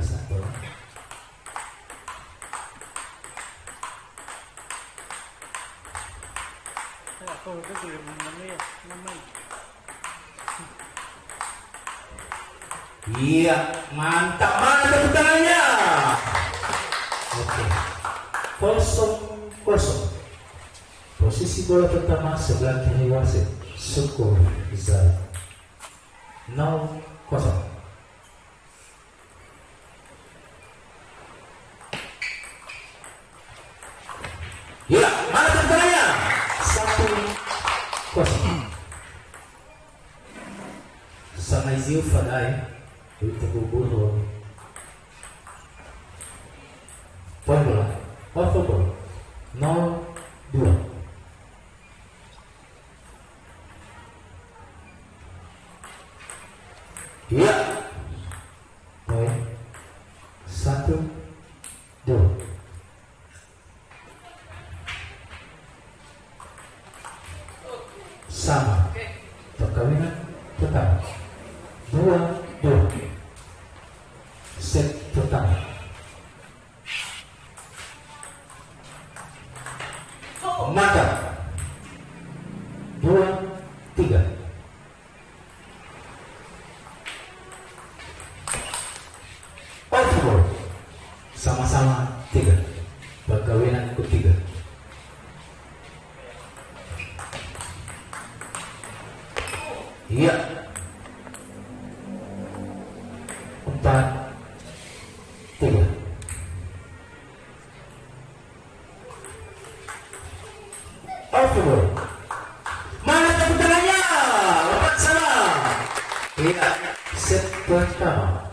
satu. Aku itu belum namanya. Iya, mantap, mana tepuk tangannya? Oke, 0-0. Posisi bola pertama sebelah kiri wasit. Skor Zai 0-0. Ya, mana tepuk tangannya? 1-0. Sangai Ziu Fadai untuk Buru. Poin bola, Off-ball 0-2. Iya. Poin 1-2. Sama. Perkawinan pertama 2-2. Set pertama. Mantap. 2-3. Off-ball. Sama-sama 3. Perkawinan ketiga. Iya. 4-3. Off-ball. Mana tepuk tangannya? Lepas sana. Iya. Set pertama.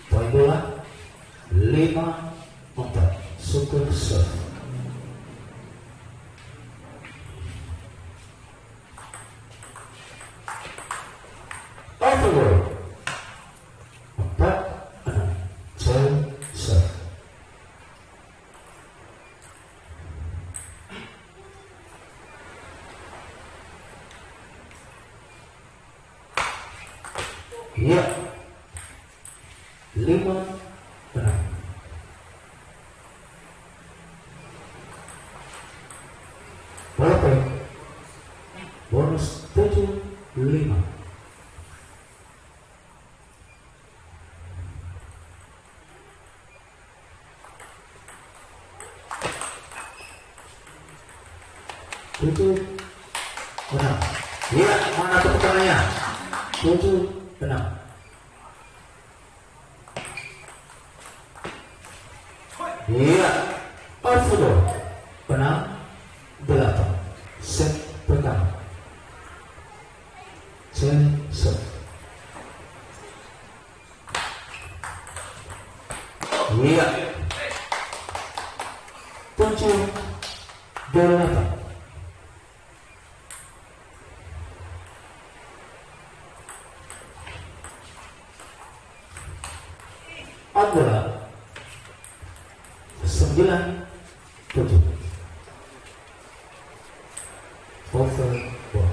Poin bola 5-4. Super serve. Off-ball 4-6. Turn serve. Iya. 5-6. Bola poin. Bonus 7-5. Tujuh enam. Iya, mana tepuk tangannya? 7-6. Iya, off-ball. Penang 8. Set pertama. Set. Iya. 7-8. Bola 9-7. Over-ball.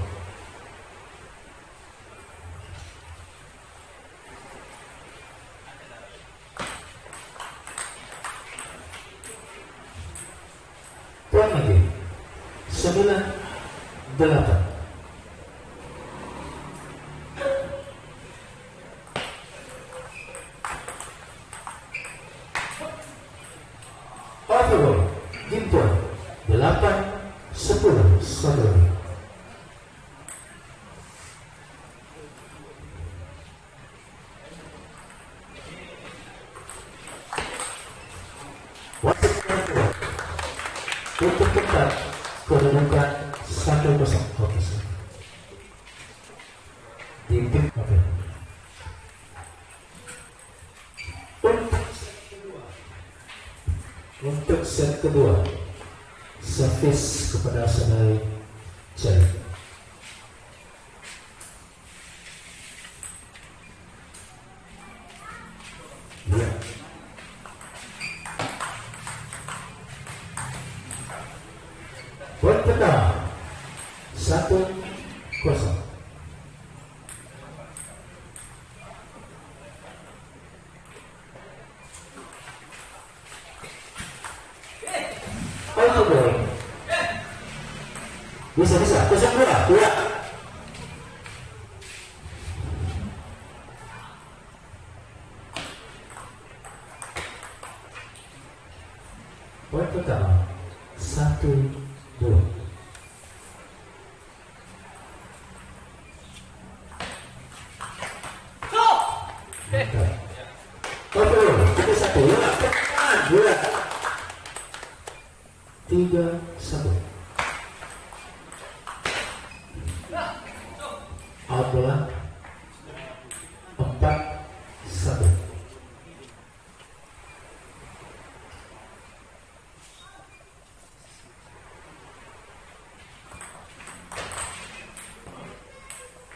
Poin lagi 9-8. Off-ball. Game point 8-10. Saudara. Wasit untuk tetap kedudukan 1-0. Oke. Tim oke. Untuk set kedua, servis kepada Sanai Zai. Ya. Poin pertama 1-0. 1-0. Autogol. Bisa 0-2. Poin pertama 1-2. Autogol. 3-1. Out bola 4-1.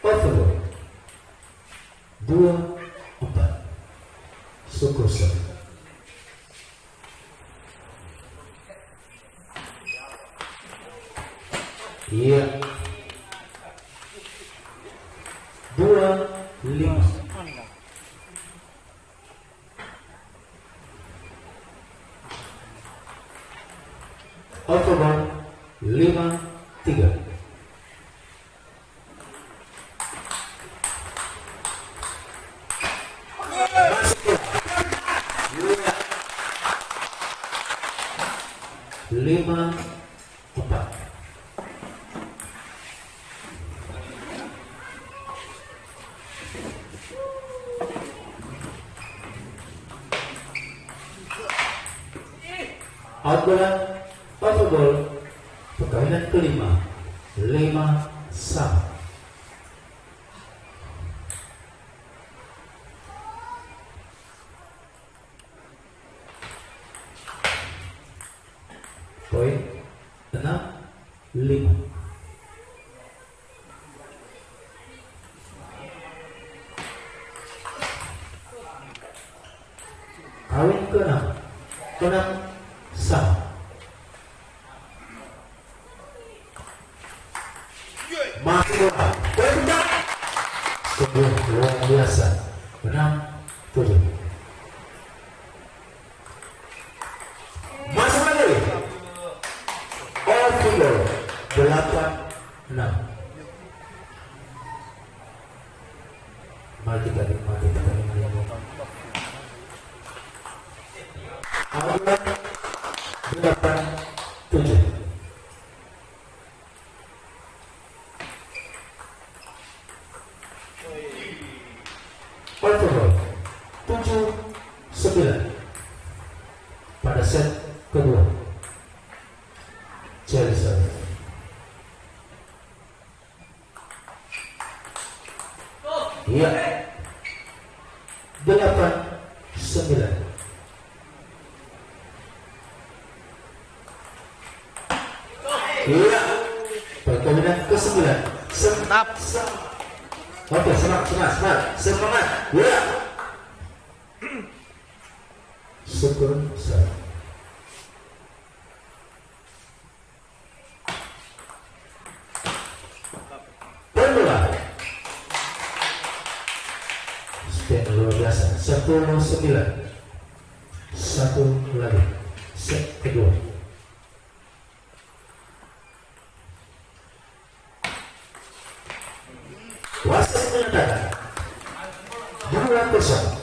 Autogol 2-4. Syukur saja. Iya. 2-5. Autogol 5-3. Lima 4. Out bola, autogol, perkahwinan kelima, 5-sama. Poin 6-5. Kawin ke-6 sama. Masih bola. Sungguh luar biasa. 6-7. Masuk lagi. Autogol 8-6. Mari kita nikmati pertandingan yang Autogol 8-7. Autogol 7-9 pada set kedua. Chelsea. Iya. 8-9. Iya. Perkahwinan ke-9. Tetap. Oke, semangat. Iya. Syukur saya. Bola. Stand luar biasa. 1-9. Satu lagi. Set kedua. Wasit menyatakan 2-0.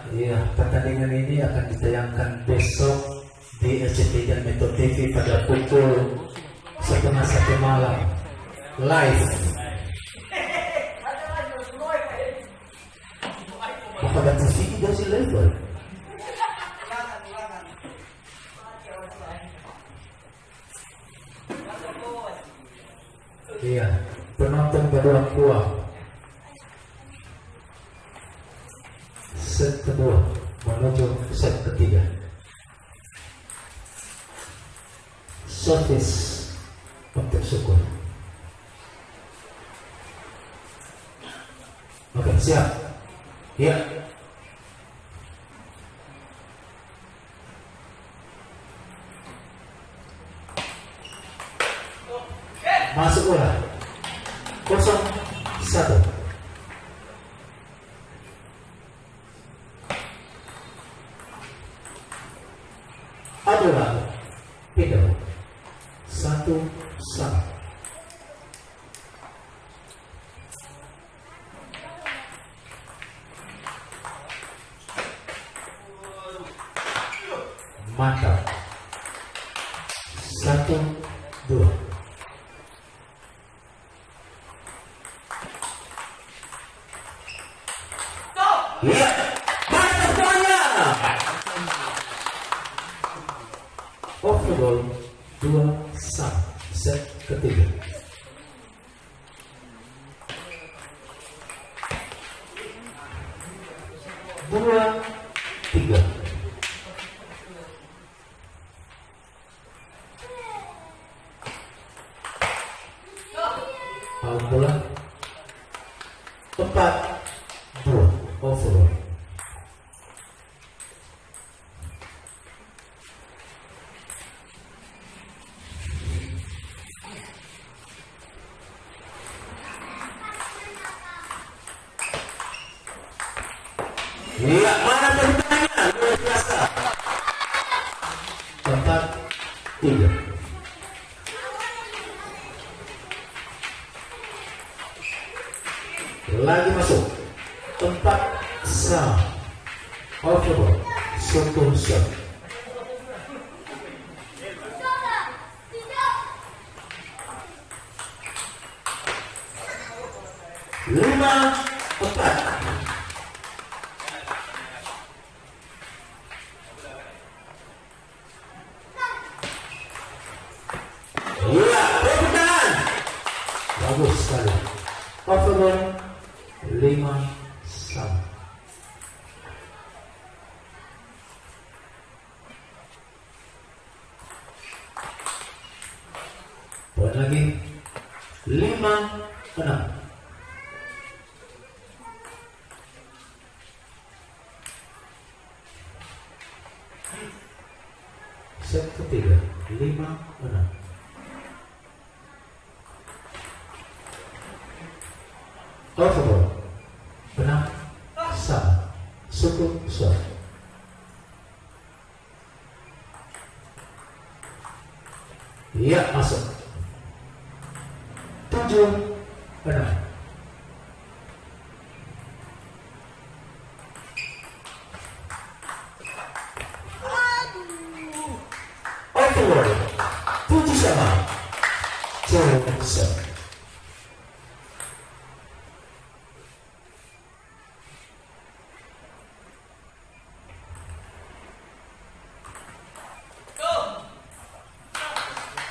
Iya, pertandingan ini akan ditayangkan besok di RCTI dan Metro TV pada pukul 1:30 malam live. penonton kedua puas. Set kedua menuju set ketiga. Service untuk syukur. Oke, siap. Ya. Masuk bola. 0-1. Adalah pindah 1-1. Mantap. 1-2. Ya, mantap bola. Overall 2-1. Set ketiga. Dua, tiga. Bola 4-2 overall. Iya, mana pertanyaan? Luar biasa. 4-3. Lagi masuk 4-1. Overall 1-1. Lima 4. Iya, pertahanan. Bagus sekali. Overall 5-1. Poin lagi 5-6. Set ketiga 5-6. Overall benar sama suku suara. Iya, masuk 7-6. Overall 7-sama. Jauh.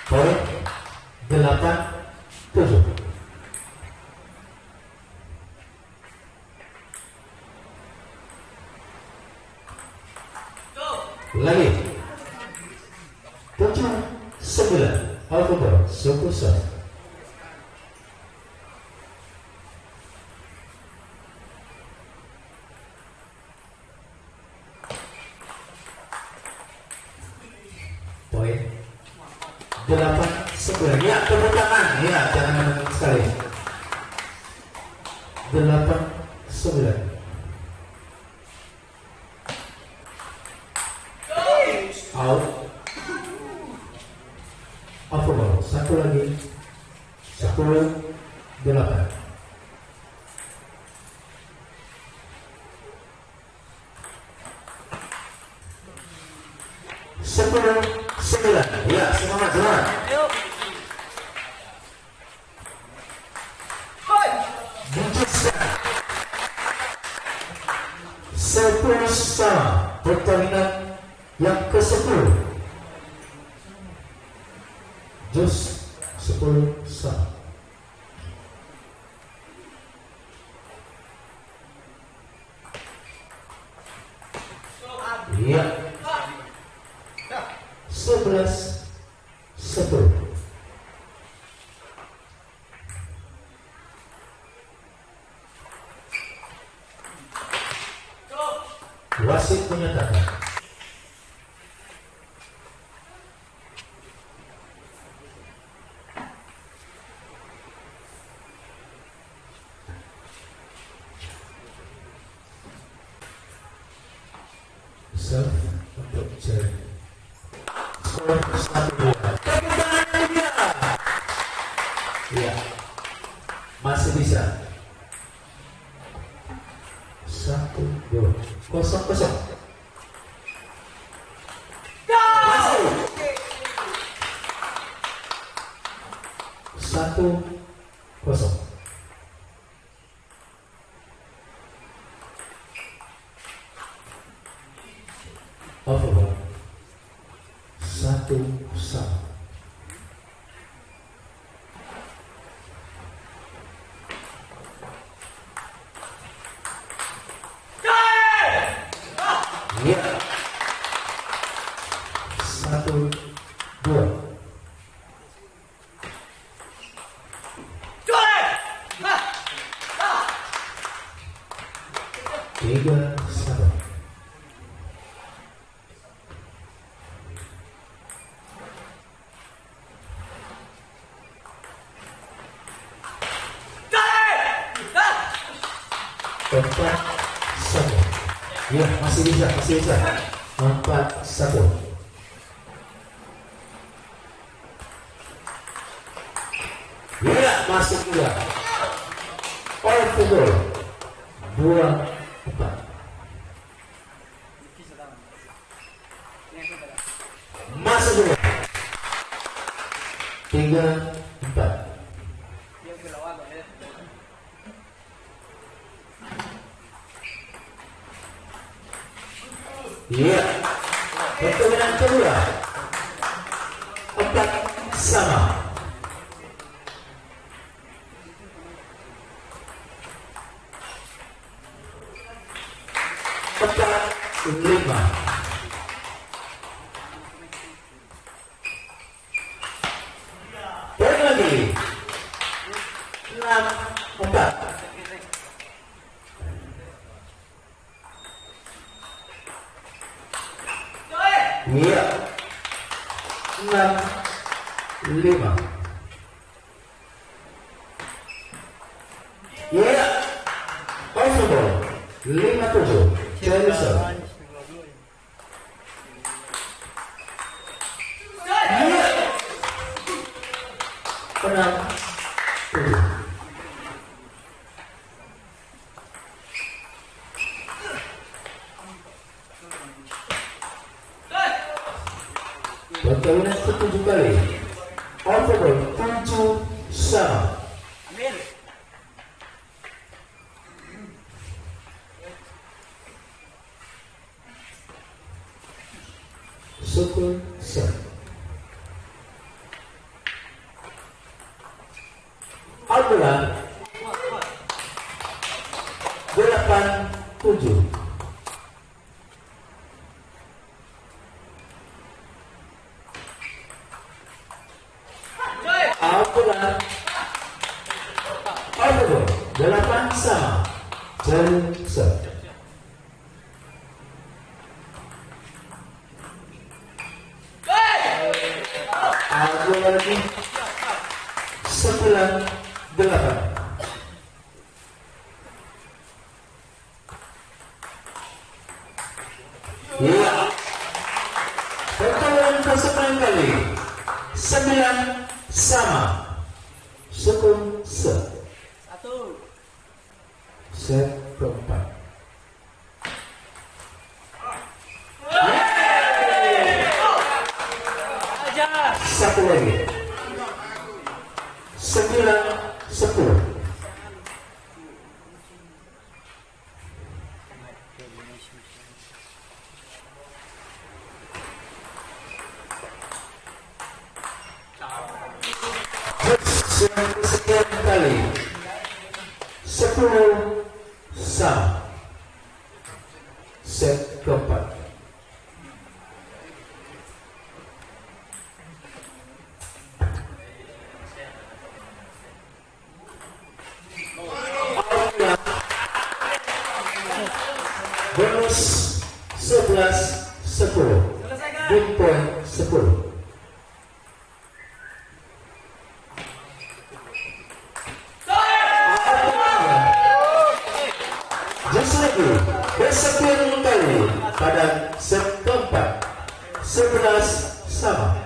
Poin 8-7. Lagi 7-9. Overall 1-1. Poin 8-9. Ya, tepuk tangan. Ya, jangan menang sekali. 8-9. Out. Overall satu lagi 10-8. Sepuluh 9. Ya, semangat semangat. Yuk. Bungkuskan 10-sama. Pertandingan yang ke-10. Jus 10-sama. Iya. 11-10. Wasit menyatakan serve untuk Jerry. Skor 1-2. Iya, masih bisa. 1-2. 0-0. Masih. 1-0. Overall 1-1. Iya. 1-2. 3-1. Empat satu. Ya, masih bisa. 4-1. Ya, masih juga. All football 2-4. Masih juga. 3-4. Iya, pertandingan kedua 4-sama. Empat 5. Dan lagi 6-4. Iya, 6-5. Iya, possible 5-7. Chelsea. Iya, 6-7. Perkawinan ke-7 kali. Overall 7-sama. Syukur sah. Al-Quran 8-7. Al-Quran 8-sama. Chelsea. Aku lagi 9-8. Iya. Pertemuan ke-9 kali 9-sama. Syukur sah. Set keempat. Satu lagi 9-10. Sekian kali 10-sama. Set keempat. Bonus 11-10. Game point 10. Just lagi kesekian kali pada set keempat 11 sama.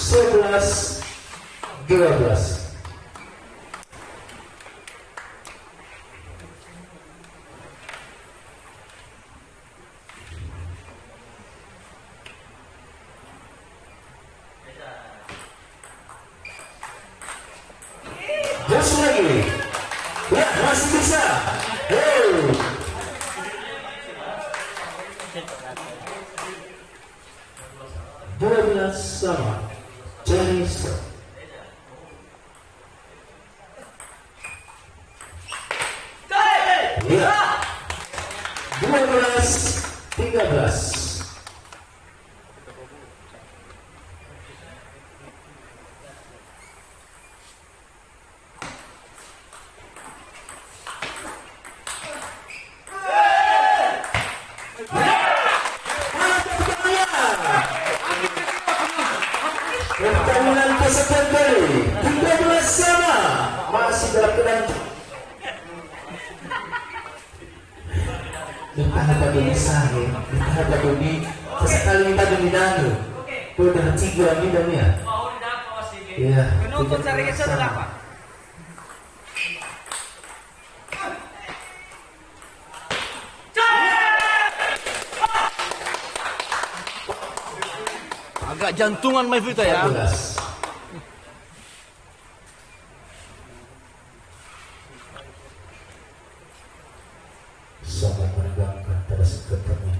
Sebelas 12. Just lagi. Ya, masih bisa. Hey. 12 sama. Chinese. Ya. 12-13. Pertandingan kesekian kali 13 sama. Masih dalam keadaan Ditahan ini sahe, ditahan ini sesekali kita dominado. Udah tiga ini dan ya. Iya. Menuntut cari kesan apa? Agak jantungan Mai Vita ya. 14. Sangat menegangkan pada sekitarnya.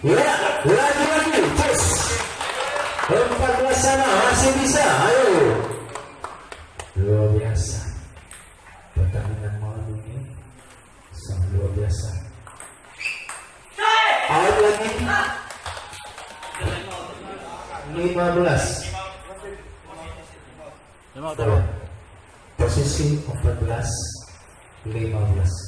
Ya, lagi-lagi, terus 14 sana masih bisa, ayo. Luar biasa. Pertandingan malam ini sangat luar biasa. Ayo lagi. 15. Posisi 14-15.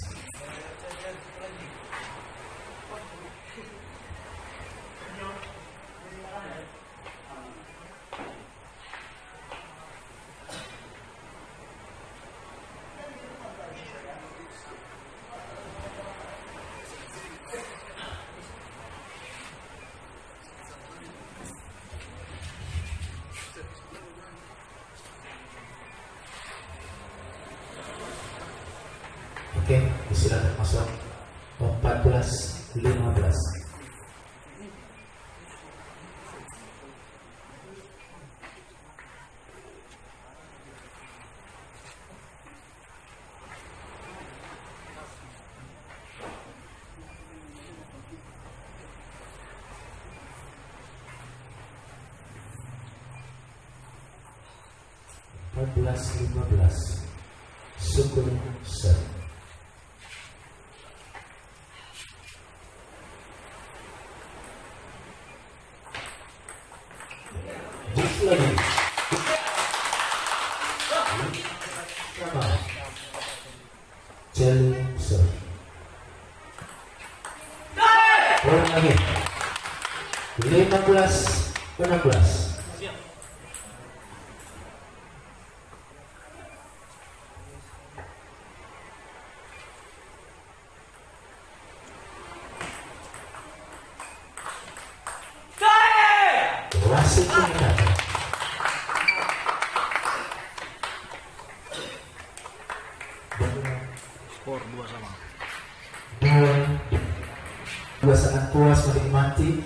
Oke, silakan masuk 14-15. Syukur set. Lagi. Sama. Chelsea. Ulang lagi. 15-16. Wasit menang. Skor 2 sama. Dua sangat puas menikmati.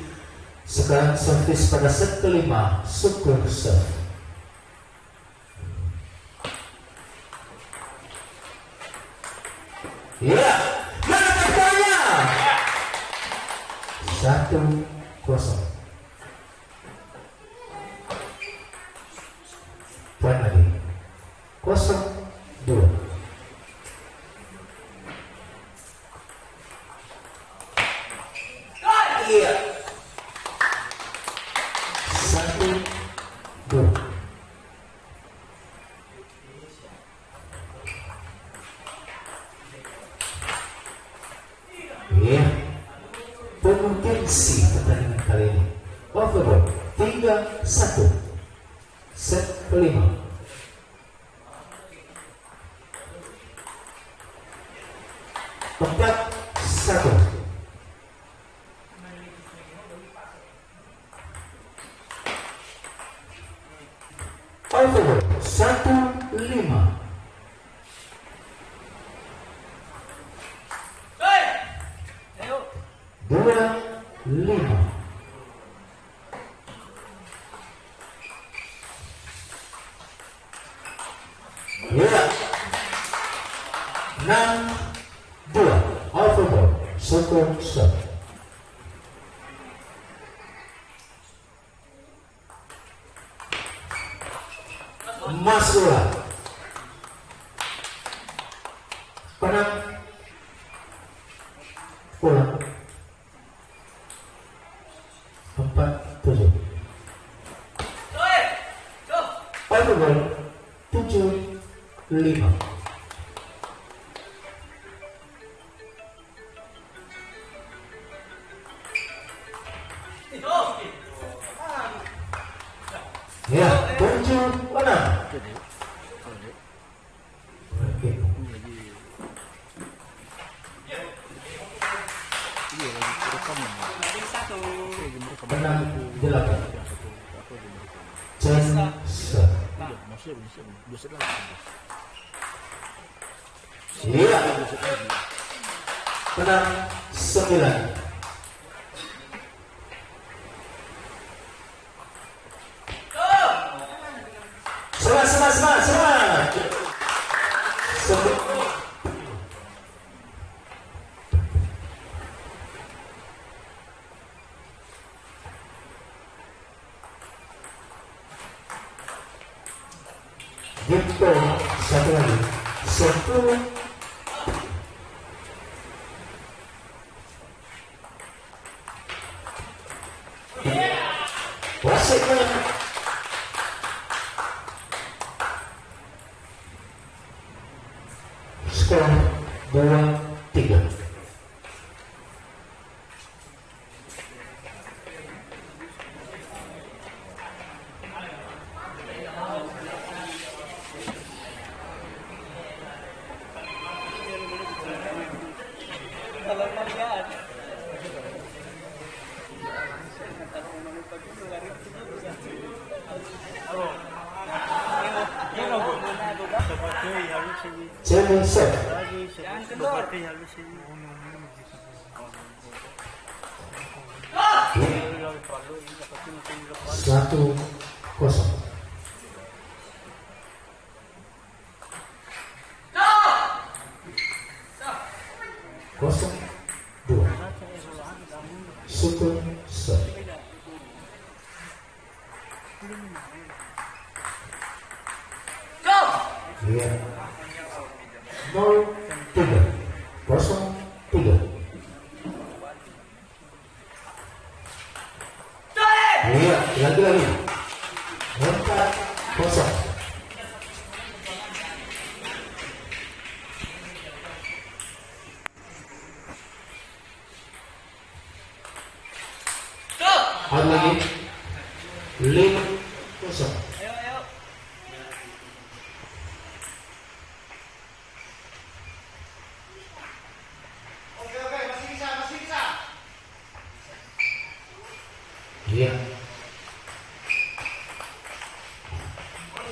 Sekarang servis pada set kelima, super serve. Ya, mana katanya? 1-0. Poin lagi. 0-2. Iya. Potensi pertandingan kali ini. Overall 3-1. Set kelima. Empat satu. Overall 1-5. Dua lima. Ya. 6-2. Overball. Satu set. Masuk. Penang. Pulang. 4-7. Overball 7-5. Ya, 7-6. Penang 8. Jensen. Iya. Penang 9. Semangat. Gitu, satu lagi 10. Wasitnya skor 2-3. Jensen. 1-0. Kosong 2. Super set. Iya. 0-3. 0-3. Iya, lagi. 4-0. Ada lagi 5-0. Iya.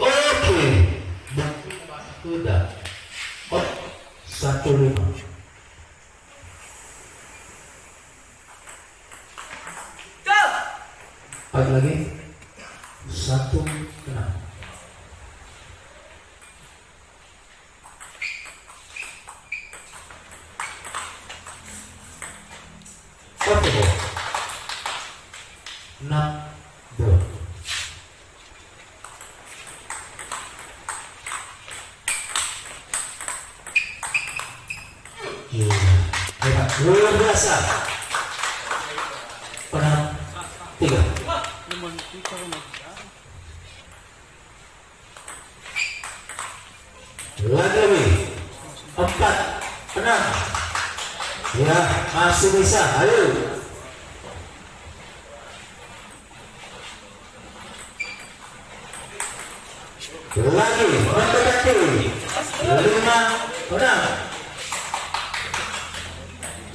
Oke. Sudah. 1-5. Ada lagi 1-6. Oke. 6-2. Hebat, luar biasa. Penang 3. Lagi 4-6. Ya, masih bisa. Ayo. Lagi mendekati 5-6.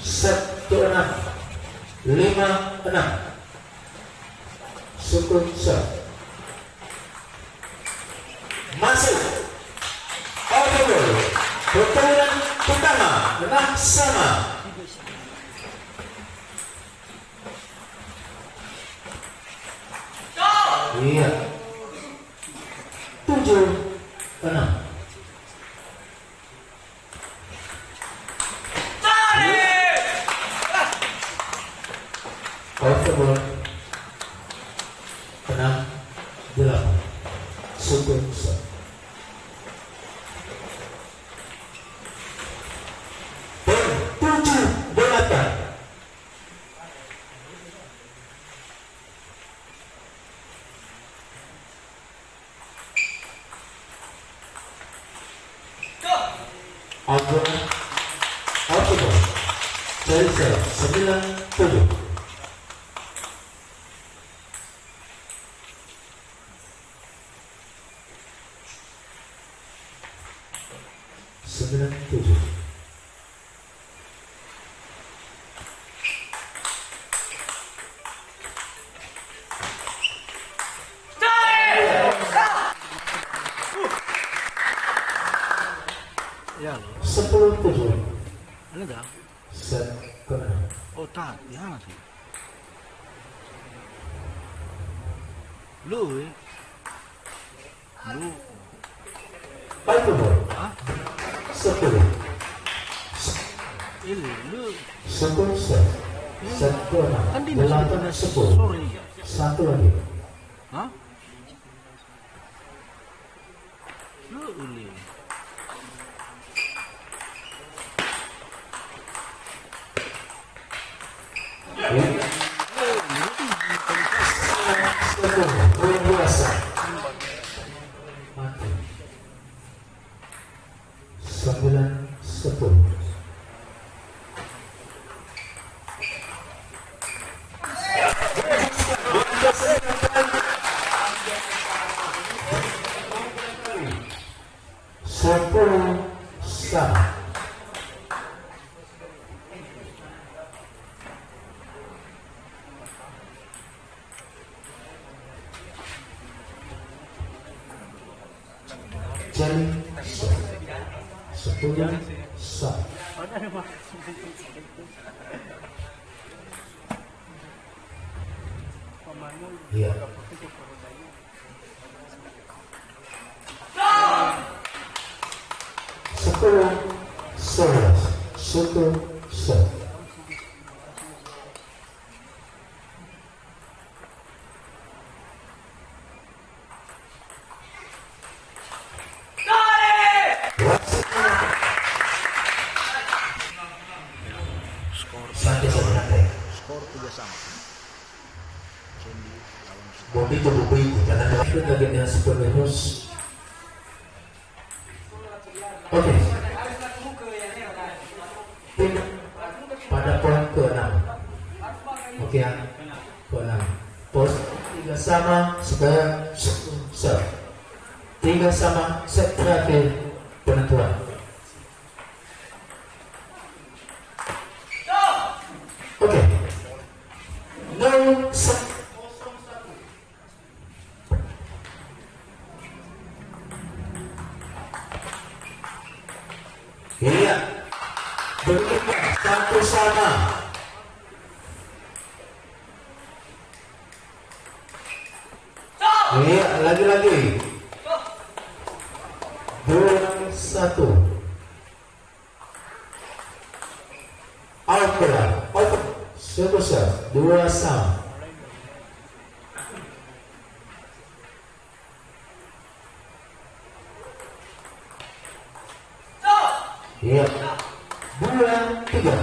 1-6. 5-6. Sukun shot. Masuk. Overall. Pertandingan pertama menang sama. Iya. 7-6. Overall. 6-8. Sukun shot. Outdoor dari 9-7. Ya, 10-7. ano daw? Set ke 6. Oh, tak, yan sih. Lu, eh. Lu. Outdoor Hah? 10. Ini, lu. Sukun shot. Set ke 6. Kan di masih 8-10. sore. Satu lagi. Hah? Lu, ini. Mati. 9-10. Sepuluh sama. Jadi 10 sama. Iya. 10-11. 1-1. Santai santai. Skor 3 sama. Cendi lawan Bobby itu buku itu karena itu lagi dengan super terus. Oke. Tim pada poin ke-6. Oke ya. Ke-6. Pos 3 sama supaya set. 3 sama set terakhir penentuan. Oke. 0-1. Iya. Berubah satu sama. Iya, lagi-lagi. 2-1. Out bola. Out. Sebesar 2 sama. Iya. 2-3.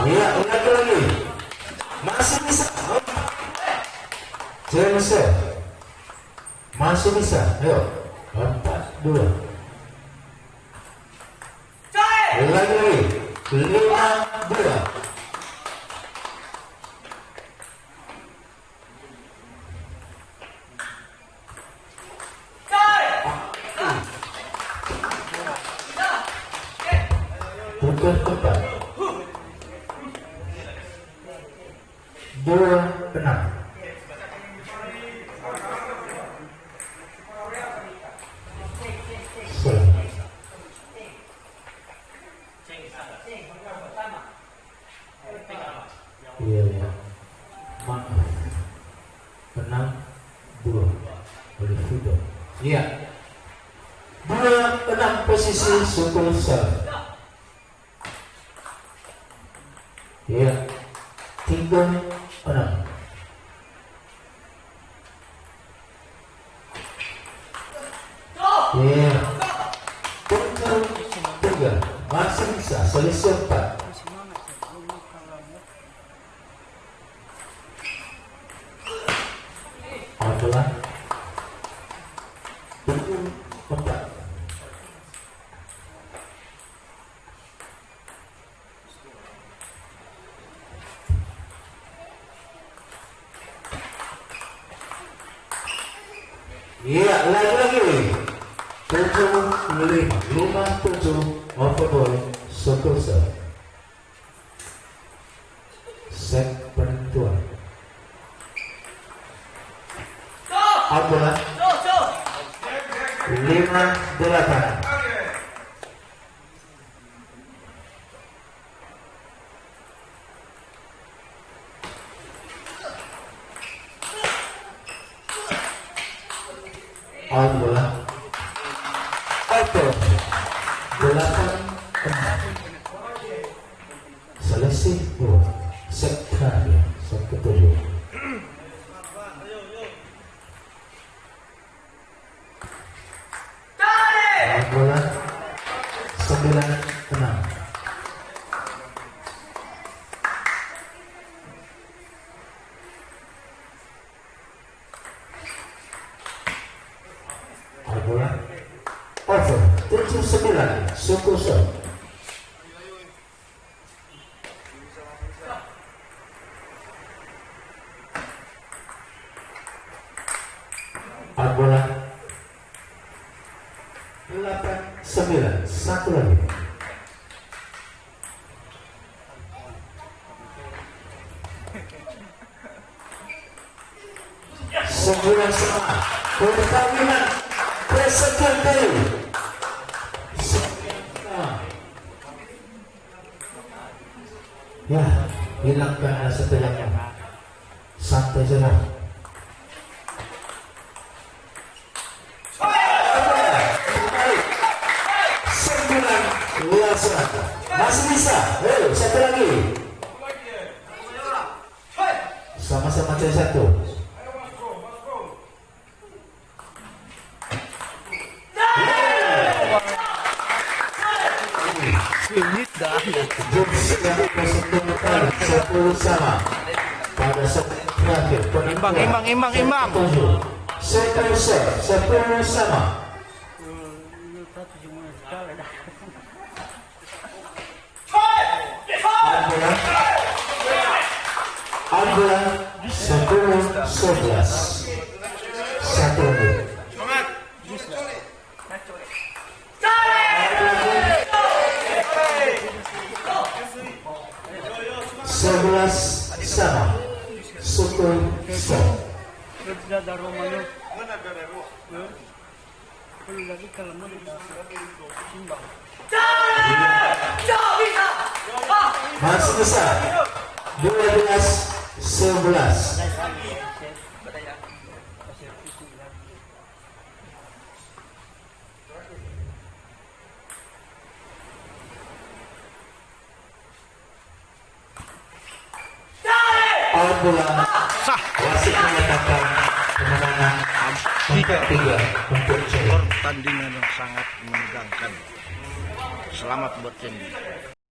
Iya, lagi. Masih bisa. James. Masih bisa. Ayo. 4-2. 5-2. Pukul 4. 2-6. Iya ya. Maaf. 6-2. Oleh Fido. Iya. 2-6 posisi Sukul serve. Iya. 3-6. Iya. 3. Masih bisa. Selisih 4. Adalah 4. Iya, lagi-lagi 7-5, 5-7 overball Sukul serve. Set penentuan. Adalah 5-8. Adalah auto 8-6. Selisih 2. Set terakhir. Set ke-7. Bola 9-6. Bola over 7-9 Sukul serve. Bola 8-9. Satu lagi. Sembilan sama. Pertandingan presiden kali. Ya, hilangkan rasa tegangan. Santai saja. Masih bisa. Satu lagi. Sama-sama C1. Singit dah. Yang kesempatan 10 sama. Pada set terakhir. Imbang. Sukul serve 10 sama. Adalah 10-11. Satu lagi. 11 sama. Sukul serve. Masih bisa. 12-11. Bola Sah. wasit menyatakan kemenangan 3 untuk Cendi. Pertandingan yang sangat menegangkan. Selamat buat Cendi.